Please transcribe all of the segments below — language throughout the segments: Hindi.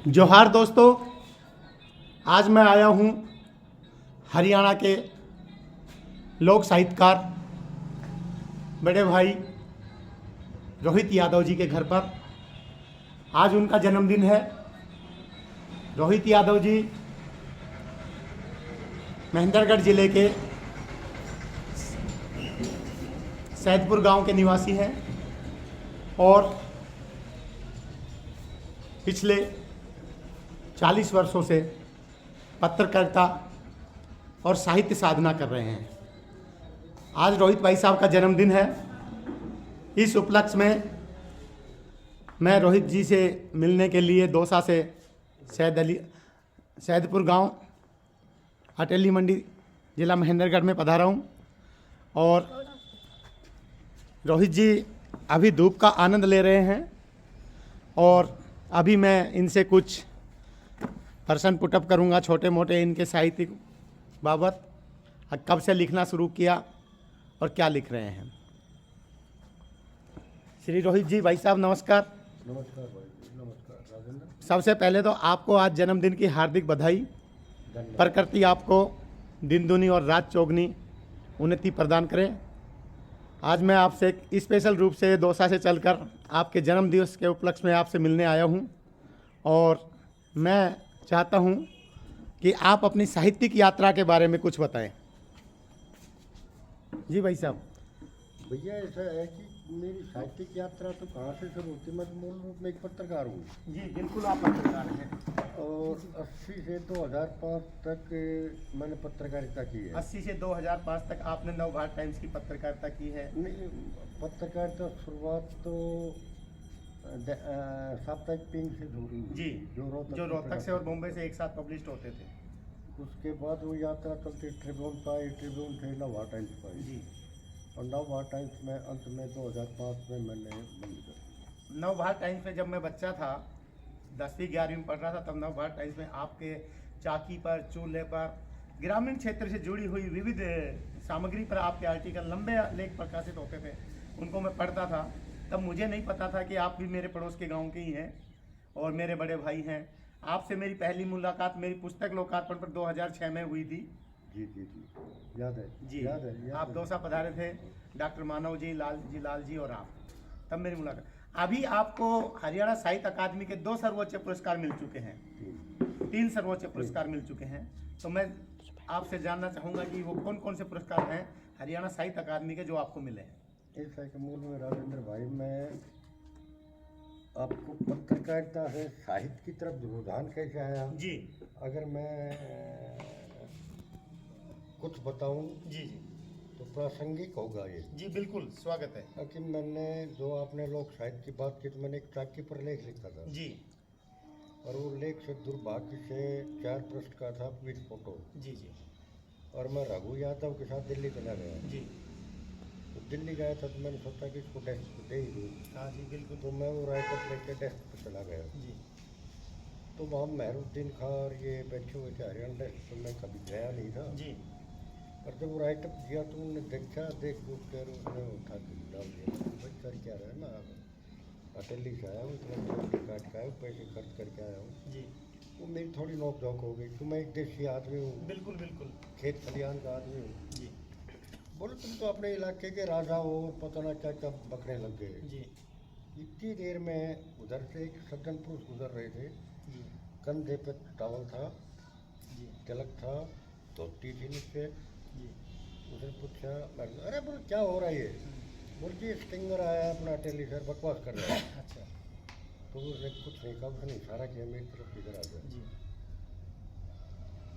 जोहार दोस्तों, आज मैं आया हूँ हरियाणा के लोक साहित्यकार बड़े भाई रोहित यादव जी के घर पर। आज उनका जन्मदिन है। रोहित यादव जी महेंद्रगढ़ जिले के सैदपुर गांव के निवासी हैं और पिछले 40 वर्षों से पत्रकारिता और साहित्य साधना कर रहे हैं। आज रोहित भाई साहब का जन्मदिन है। इस उपलक्ष्य में मैं रोहित जी से मिलने के लिए दौसा से सैदपुर गांव अटेली मंडी जिला महेंद्रगढ़ में पधारा हूं और रोहित जी अभी धूप का आनंद ले रहे हैं और अभी मैं इनसे कुछ प्रश्न पुटअप करूंगा छोटे मोटे इनके साहित्यिक बाबत। कब से लिखना शुरू किया और क्या लिख रहे हैं। श्री रोहित जी भाई साहब नमस्कार। नमस्कार भाई जी, नमस्कार राजेंद्र। सबसे पहले तो आपको आज जन्मदिन की हार्दिक बधाई। प्रकृति आपको दिन दुनी और रात चौगनी उन्नति प्रदान करें। आज मैं आपसे एक स्पेशल रूप से दौसा से चलकर आपके जन्म दिवस के उपलक्ष्य में आपसे मिलने आया हूं और मैं चाहता हूं कि आप अपनी साहित्यिक यात्रा के बारे में कुछ बताएं। जी भाई साहब। भैया ऐसा है कि मेरी साहित्यिक यात्रा तो कहाँ से शुरू होती है। मैं तो मूल रूप में एक पत्रकार हूँ। जी बिल्कुल, आप पत्रकार हैं। और 80 से 2005 तक मैंने पत्रकारिता की है। 80 से 2005 तक आपने नवभारत टाइम्स की पत्रकारिता की है। नहीं, पत्रकारिता शुरुआत तो साप्ताहिक पिंक से हुई जी, जो रोहतक से और मुंबई से एक साथ पब्लिश होते थे। उसके बाद वो यात्रा चलती ट्रिब्यून पाई, ट्रिब्यून से नवभारत टाइम्स पाई जी। और नवभारत टाइम्स में अंत में 2005 में मैंने बंद कर। नवभारत टाइम्स में जब मैं बच्चा था 10वीं 11वीं में पढ़ रहा था तब नवभारत टाइम्स में आपके चाकी पर, चूल्हे पर, ग्रामीण क्षेत्र से जुड़ी हुई विविध सामग्री पर आपके आर्टिकल, लंबे लेख प्रकाशित होते थे। उनको मैं पढ़ता था। तब मुझे नहीं पता था कि आप भी मेरे पड़ोस के गांव के ही हैं और मेरे बड़े भाई हैं। आपसे मेरी पहली मुलाकात मेरी पुस्तक लोकार्पण पर 2006 में हुई थी। जी जी जी, याद है जी, याद है, याद आप है। दौसा पधारे थे, डॉक्टर मानव जी, लाल जी और आप, तब मेरी मुलाकात। अभी आपको हरियाणा साहित्य अकादमी के 2 सर्वोच्च पुरस्कार मिल चुके हैं, 3 सर्वोच्च पुरस्कार मिल चुके हैं। तो मैं आपसे जानना चाहूँगा कि वो कौन कौन से पुरस्कार हैं हरियाणा साहित्य अकादमी के जो आपको मिले हैं। ऐसा है कि मूल में राजेंद्र भाई, मैं आपको पत्रकारिता से साहित्य की तरफ रुझान कैसे आया जी अगर मैं कुछ बताऊं जी जी तो प्रासंगिक होगा ये। जी बिल्कुल, स्वागत है। कि मैंने जो आपने लोक साहित्य की बात की तो मैंने एक चाकी पर लेख लिखा था जी और वो लेख से दुर्भाग्य से 4 पृष्ठ का था विद फोटो। जी जी और मैं रघु यादव के साथ दिल्ली चला गया। जी। तो दिल्ली गया था तो मैंने सोचा कि इसको डेस्क पर दे ही दूँ। हाँ जी बिल्कुल। तो मैं वो राइटर लेके डेस्क पर चला गया। जी तो वहाँ मेहरुद्दीन खां और ये बैठे हुए थे हरियाणा डेस्क पर। मैं कभी गया नहीं था। जी और जब वो राइटअप दिया तो उन्होंने देखा, देख दूख कर उसने उठा के डाल दिया। भाई कर क्या रहा है, मैं अटेली से आया हूँ, इतना काट का आया हूँ, पैसे खर्च करके आया हूँ। जी वो मेरी थोड़ी नोक झोंक हो गई कि मैं एक देशी आदमी हूँ, बिल्कुल बिल्कुल। खेत खलिहान का आदमी हूँ। जी बोले तुम तो अपने इलाके के राजा हो, पता ना क्या क्या बकरे लग गए। जी इतनी देर में उधर से एक सज्जन पुरुष गुजर रहे थे। जी कंधे पे टॉवल था, जी तिलक था, धोती थी नीचे। जी उसने पूछा, अरे बोले क्या हो रहा है ये? बोल जी स्टिंगर आया अपना अटेली सर, बकवास कर रहा है। अच्छा। तो उसने कुछ नहीं कहा, उसने इशारा किया मेरी तरफ इधर आ गया। जी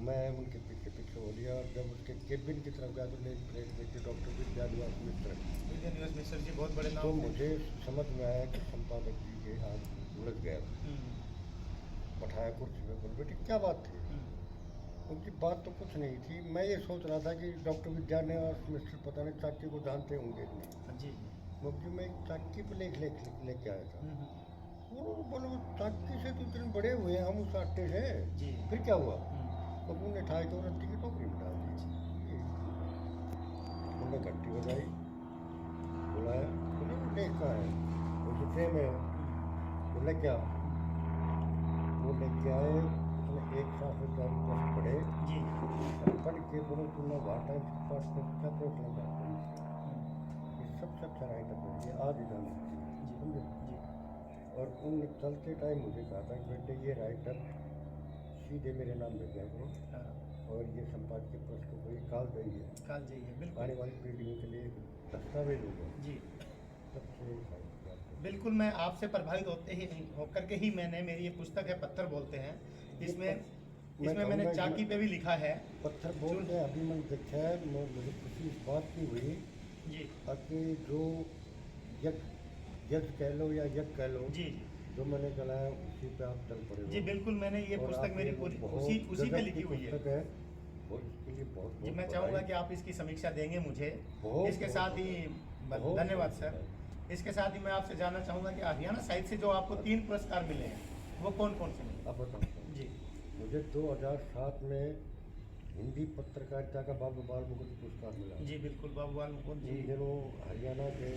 मैं उनके पीछे पीछे हो लिया और जब उसके केबिन की तरफ गया तो मेरी प्लेट देखी डॉक्टर विद्यानिवास मिश्र। विद्यानिवास मिश्र जी बहुत बड़े नाम तो थे। मुझे समझ में आया कि संपादक जी के हाथ उलझ गया। बैठाया कुर्सी पे, बोल बेटी क्या बात थी? उनकी बात तो कुछ नहीं थी। मैं ये सोच रहा था कि डॉक्टर विद्यानिवास मिश्र पता नहीं चाकी को जानते होंगे नहीं। जी मुझे मैं एक चाकी पर लेके आया था। वो बोलो चाकी से तो इतने बड़े हुए हैं हम उस आटे से। जी फिर क्या हुआ? तो उन्होंने ठाई को रत्ती की टोकरी में डाल दी। उन्होंने घंटी बजाई, बुलाया, बोले वो लेख कहाँ है? वो तो ट्रे में है। बोले क्या? वो वो लेके आए, उसने एक साथ में 4 पढ़े, जी और पढ़ के बोलो तुमने वहाँ टाइम पास में क्या प्रॉब्लम है, ये सबसे अच्छा राइटर है, ये आज ही जाना समझे। जी और उन चलते टाइम मुझे कहा था कि बेटे ये राइटर सीधे मेरे नाम में दिया करो, हाँ, और ये संपादकीय पुस्तक को ये काल देंगे, काल जाइए बिल्कुल आने वाली पीढ़ियों के लिए दस्तावेज होगा। जी सबसे बिल्कुल। मैं आपसे प्रभावित होते ही होकर के ही मैंने, मेरी ये पुस्तक है पत्थर बोलते हैं, इसमें मैंने कहूँगा चाकी पे भी लिखा है पत्थर बोलते हैं। अभी मैंने देखा है, मुझे खुशी इस बात की हुई जी कि जो यज्ञ कह लो या यज्ञ कह लो, जी जो मैंने चलाया उसी पे आप चल पड़े हो। जी बिल्कुल। मैंने ये और पुस्तक आप मेरी ये पूरी बहुत उसी पे गजब लिखी की हुई है पुस्तक है, और इसके लिए बहुत जी। बहुत मैं चाहूँगा बधाई। कि आप इसकी समीक्षा देंगे मुझे। बहुत इसके बहुत साथ ही बहुत धन्यवाद बहुत सर। इसके साथ ही मैं आपसे जानना चाहूँगा कि हरियाणा साहित्य से जो आपको 3 पुरस्कार मिले हैं वो कौन कौन से मिले? अब बताऊँ, जी मुझे 2007 में हिंदी पत्रकारिता का बाबू बाल मुकुंद पुरस्कार मिला। जी बिल्कुल बाबूलाल मुकुंद जी इन दिनों हरियाणा के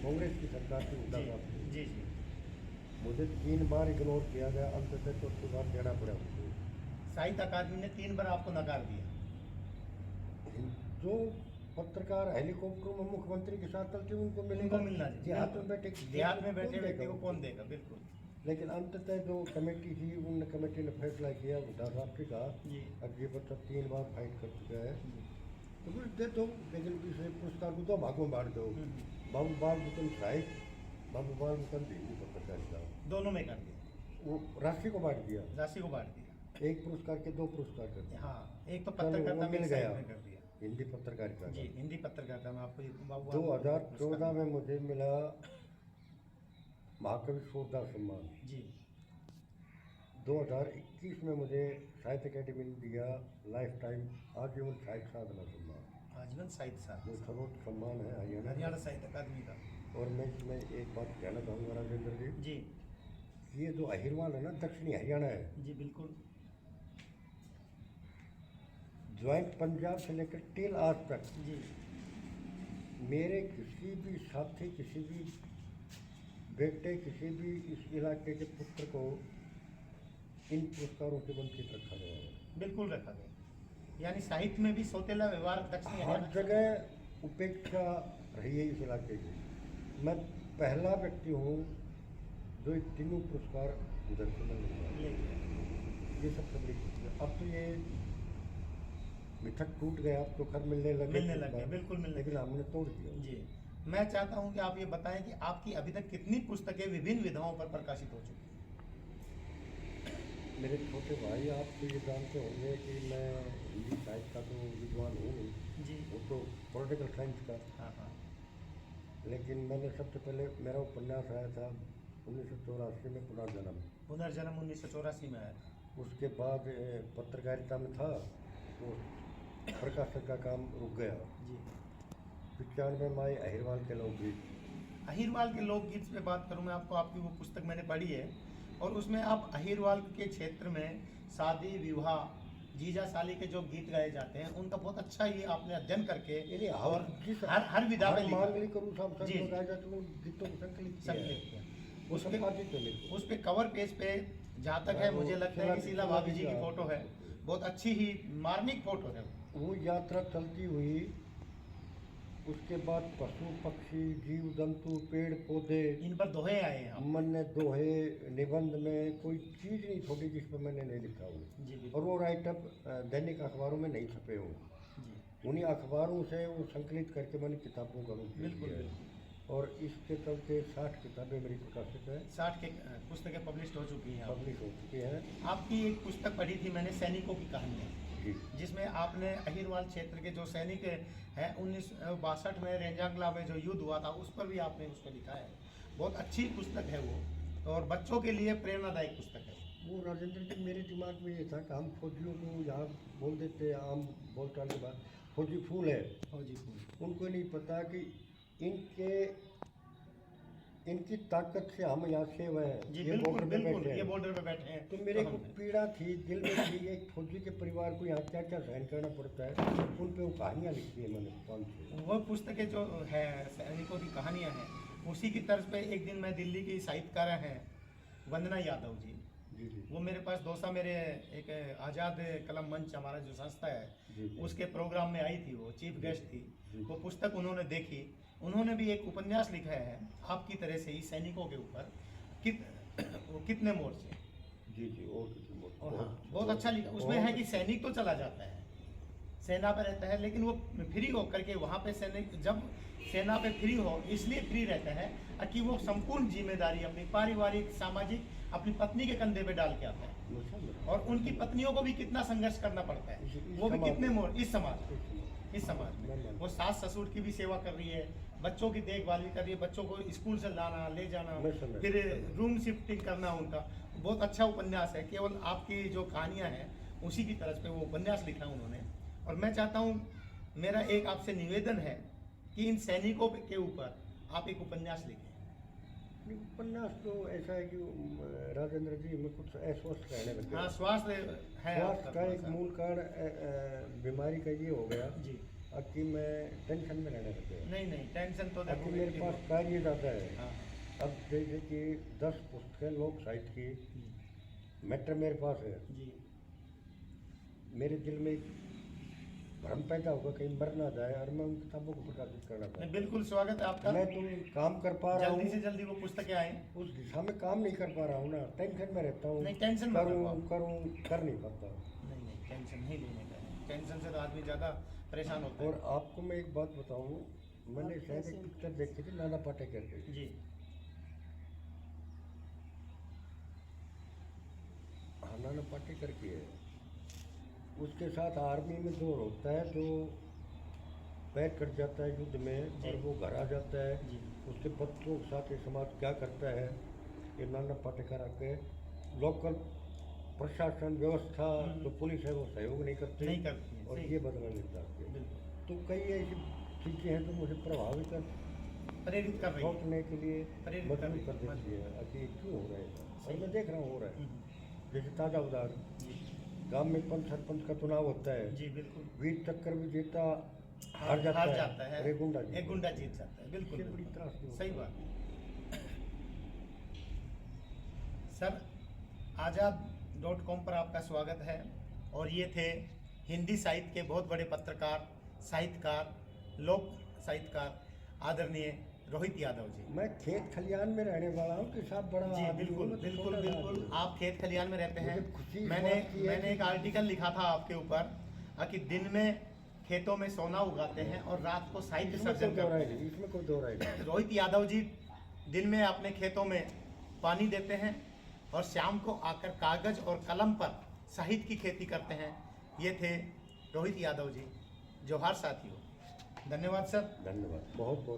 कांग्रेस की सरकार की जी उठाकर जी जी मुझे 3 बार इग्नोर किया गया, अंत से चौथी बार देना पड़ा मुझे। साहित्य अकादमी ने 3 बार आपको नकार दिया। जो पत्रकार हेलीकॉप्टर में मुख्यमंत्री के साथ चलते हैं, उनको उनको मिलेगा, मिलना देहात में बैठे देहात में बैठे कौन व्यक्ति को देगा? कौन देगा? बिल्कुल लेकिन अंततः जो कमेटी थी, उन कमेटी ने फैसला किया, उठा साहब से कहा जी अब ये बच्चा 3 बार फाइट कर चुका है जी। तो कुछ दे दो, लेकिन इसे पुरस्कार को 2 भागों में बांट दो। हम्म। बाबू बाल मुकुंद साहित्य, बाबू बाल मुकुंद हिंदी पत्रकारिता, दोनों में कर दिया, वो राशि को बांट दिया। राशि को बांट दिया। एक पुरस्कार के 2 पुरस्कार कर दिए। हाँ, एक तो चलो, पत्रकारिता वो में मिल एक गया। साहित्य में कर दिया हिंदी पत्रकारिता जी। का हिंदी पत्रकारिता में आपको 2014 में मुझे मिला महाकवि सूरदास सम्मान। जी 2021 में मुझे साहित्य अकेडमी ने दिया लाइफ टाइम आजीवन साहित्य साधना सम्मान, आजीवन साहित्य जो साथ सर्वोच्च सम्मान है हरियाणा हरियाणा का। साहित्य अकादमी का। और मैं इसमें एक बात कहना चाहूँगा राजेंद्र जी, जी ये जो अहिरवाल है ना, दक्षिणी हरियाणा है, जी बिल्कुल ज्वाइंट पंजाब से लेकर टिल आज तक जी मेरे किसी भी साथी, किसी भी बेटे, किसी भी इस इलाके के पुत्र को इन पुरस्कारों से वंचित रखा गया है। बिल्कुल रखा गया। यानी साहित्य में भी सौतेला व्यवहार दक्षिणी हर हरियाणा जगह उपेक्षा रही है इस इलाके की। मैं पहला व्यक्ति हूँ जो ये तीनों पुरस्कार उधर से मिल रहा है। ले गया। ये सबसे बड़ी खुशी है। अब तो ये मिथक टूट गया, अब तो खर मिलने लगे, बिल्कुल मिलने लेकिन लगे। हमने तोड़ दिया। जी मैं चाहता हूं कि आप ये बताएं कि आपकी अभी तक कितनी पुस्तकें विभिन्न विधाओं पर प्रकाशित हो चुकी हैं? मेरे छोटे भाई, आप तो ये जानते होंगे कि मैं हिंदी साहित्य का तो विद्वान हूँ नहीं, जी वो तो पॉलिटिकल साइंस का। हाँ हाँ लेकिन मैंने सबसे पहले मेरा उपन्यास आया था 1984 में, पुनर्जन्म। पुनर्जन्म 1984 में आया था। उसके बाद पत्रकारिता में था तो प्रकाशक का काम रुक गया। जी 95 में आई अहिरवाल के लोकगीत। अहिरवाल के लोकगीत पे बात करूं मैं आपको, आपकी वो पुस्तक मैंने पढ़ी है और उसमें आप अहिरवाल के क्षेत्र में शादी विवाह जीजा साली के जो गीत गाए जाते हैं उनका बहुत अच्छा ये आपने अध्ययन करके और हर विधा में लिखा। मांगलिक और सब जी, गाया जाता है, गीतों को संकलित किया है। संकलित किया। वो उस पे संपादित है मेरे को। उस पे कवर पेज पे जहाँ तक है मुझे लगता है कि शीला भाभी जी की फोटो है, बहुत अच्छी ही मार्मिक फोटो है। वो यात्रा चलती हुई, उसके बाद पशु पक्षी जीव जंतु पेड़ पौधे, इन पर दोहे आए हैं आप। मैंने दोहे निबंध में कोई चीज़ नहीं छोड़ी जिस पर मैंने नहीं लिखा हो। जी और बिल्कुल वो राइटअप दैनिक अखबारों में नहीं छपे हों, जी उन्हीं अखबारों से वो संकलित करके मैंने किताबों का रूप बिल्कुल दिया है। बिल्कुल। और इसके चलते 60 किताबें मेरी प्रकाशित है, 60 के पुस्तकें पब्लिश हो चुकी हैं। पब्लिश हो चुकी हैं। आपकी एक पुस्तक पढ़ी थी मैंने, सैनिकों की कहानियाँ, जी जिसमें आपने अहिरवाल क्षेत्र के जो सैनिक हैं 1962 में रेंजांगला में जो युद्ध हुआ था उस पर भी आपने उस पर लिखा है। बहुत अच्छी पुस्तक है वो और बच्चों के लिए प्रेरणादायक पुस्तक है। वो राजेंद्र जी, मेरे दिमाग में ये था कि हम फौजियों को यहाँ बोल देते हैं आम बोलचाल के बाद, फौजी फूल है। फौजी फूल। उनको नहीं पता कि इनकी ताकत से हम यहाँ सेव हैं। जी ये बिल्कुल border पे बिल्कुल, बैठे हैं। ये बॉर्डर पे बैठे हैं। तो मेरे को हम- पीड़ा थी, दिल में थी, एक फौजी के परिवार को यहाँ क्या क्या सहन करना पड़ता है। उन पे वो कहानियाँ लिखी है मैंने 500। वो पुस्तकें जो है सैनिकों की कहानियाँ हैं, उसी की तर्ज पे एक दिन मैं दिल्ली की साहित्यकार हैं वंदना यादव जी, जी जी वो मेरे पास दोसा मेरे एक आज़ाद कलम मंच हमारा जो संस्था है जी जी। उसके प्रोग्राम में आई थी, वो चीफ गेस्ट थी। जी। वो पुस्तक उन्होंने देखी, उन्होंने भी एक उपन्यास लिखा है आपकी तरह से ही सैनिकों के ऊपर, वो कितने मोर्चे। जी जी और किसी बहुत और हाँ, बहुत अच्छा लिखा। उसमें है कि सैनिक तो चला जाता है, सेना पे रहता है, लेकिन वो फ्री होकर के वहाँ पे सैनिक जब सेना पे फ्री हो, इसलिए फ्री रहता है कि वो संपूर्ण जिम्मेदारी अपनी पारिवारिक सामाजिक अपनी पत्नी के कंधे पे डाल के आता है, और उनकी पत्नियों को भी कितना संघर्ष करना पड़ता है, वो भी कितने मोड़ इस समाज में वो सास ससुर की भी सेवा कर रही है, बच्चों की देखभाल भी कर रही है, बच्चों को स्कूल से लाना ले जाना, फिर रूम शिफ्टिंग करना उनका। बहुत अच्छा उपन्यास है, केवल आपकी जो कहानियाँ हैं उसी की तरह पे वो उपन्यास लिखा है उन्होंने। और मैं चाहता हूँ, मेरा एक आपसे निवेदन है कि इन सैनिकों के ऊपर आप एक उपन्यास लिखें। उपन्यास तो ऐसा है कि राजेंद्र जी में कुछ अस्वस्थ रहने लग हाँ, गया। स्वास्थ्य है स्वास्थ्य आपका का एक थोड़ा सा। मूल कारण बीमारी का ये हो गया जी, अब कि मैं टेंशन में रहने लग गया। नहीं नहीं, टेंशन तो अब देखो कि मेरे व्यक्ति पास को- कार्य ज़्यादा है। हाँ, अब जैसे कि 10 पुस्तकें लोक साहित्य की मैटर मेरे पास है। जी मेरे दिल में एक भ्रम पैदा होगा कहीं मर ना जाए, और मैं उन किताबों को प्रकाशित करना नहीं, चाहता बिल्कुल स्वागत है आपका। हूँ। मैं तो काम कर पा रहा जल्दी से हूँ, जल्दी वो पुस्तकें आए। उस दिशा में काम नहीं कर पा रहा हूँ ना, टेंशन में रहता हूँ। नहीं, टेंशन मत लो आप। कर नहीं पाता। नहीं नहीं, टेंशन नहीं लेने का है। टेंशन से तो आदमी ज़्यादा परेशान होता और है। आपको मैं एक बात बताऊँ, मैंने शायद एक पिक्चर देखी थी नाना पाटेकर की। जी हाँ, नाना पाटेकर की है। उसके साथ आर्मी में दौर होता है, जो पैर कट जाता है युद्ध में जी। और वो घर आ जाता है। जी उसके बच्चों के साथ ये समाज क्या करता है, ये नाना पाटेकर आके लोकल प्रशासन व्यवस्था जो पुलिस है वो सहयोग नहीं करती, नहीं करती है, और सही। ये बदला लेता है। बिल्कुल, तो कई ऐसी चीज़ें हैं जो मुझे प्रभावित कर प्रेरित कर रही है। सोचने के लिए प्रेरित मजबूर कर कर रही देती है कि क्यों हो रहा है ऐसा। और सही। मैं देख रहा हूँ हो रहा है। हम्म, जैसे ताज़ा उदाहरण, जी गांव में पंच सरपंच का चुनाव होता है, जी बिल्कुल, वीर चक्कर विजेता हार जाता है, और एक गुंडा जीतता है। एक गुंडा जीत जाता है। बिल्कुल इससे बड़ी बिल्कुल। त्रासदी होती सही है। बात। सर, आज़ाद.com पर आपका स्वागत है। और ये थे हिंदी साहित्य के बहुत बड़े पत्रकार, साहित्यकार, लोक साहित्यकार आदरणीय रोहित यादव जी। मैं खेत खलियान में रहने वाला हूँ कि साहब बड़ा जी आदमी बिल्कुल हूँ, मैं तो बिल्कुल छोटा बिल्कुल, आदमी हूँ। आप खेत खलियान में रहते हैं। मुझे खुशी इस मैंने बात की है मैंने एक कि- आर्टिकल लिखा था आपके ऊपर कि दिन में खेतों में सोना उगाते हैं और रात को साहित्य इसमें सर्जन कोई दो करते राय हैं। नहीं, इसमें कोई दो राय नहीं। रोहित यादव जी दिन में अपने खेतों में पानी देते हैं और शाम को आकर कागज और कलम पर साहित्य की खेती करते हैं। ये थे रोहित यादव जी। जोहार साथियों, धन्यवाद सर। धन्यवाद, बहुत बहुत।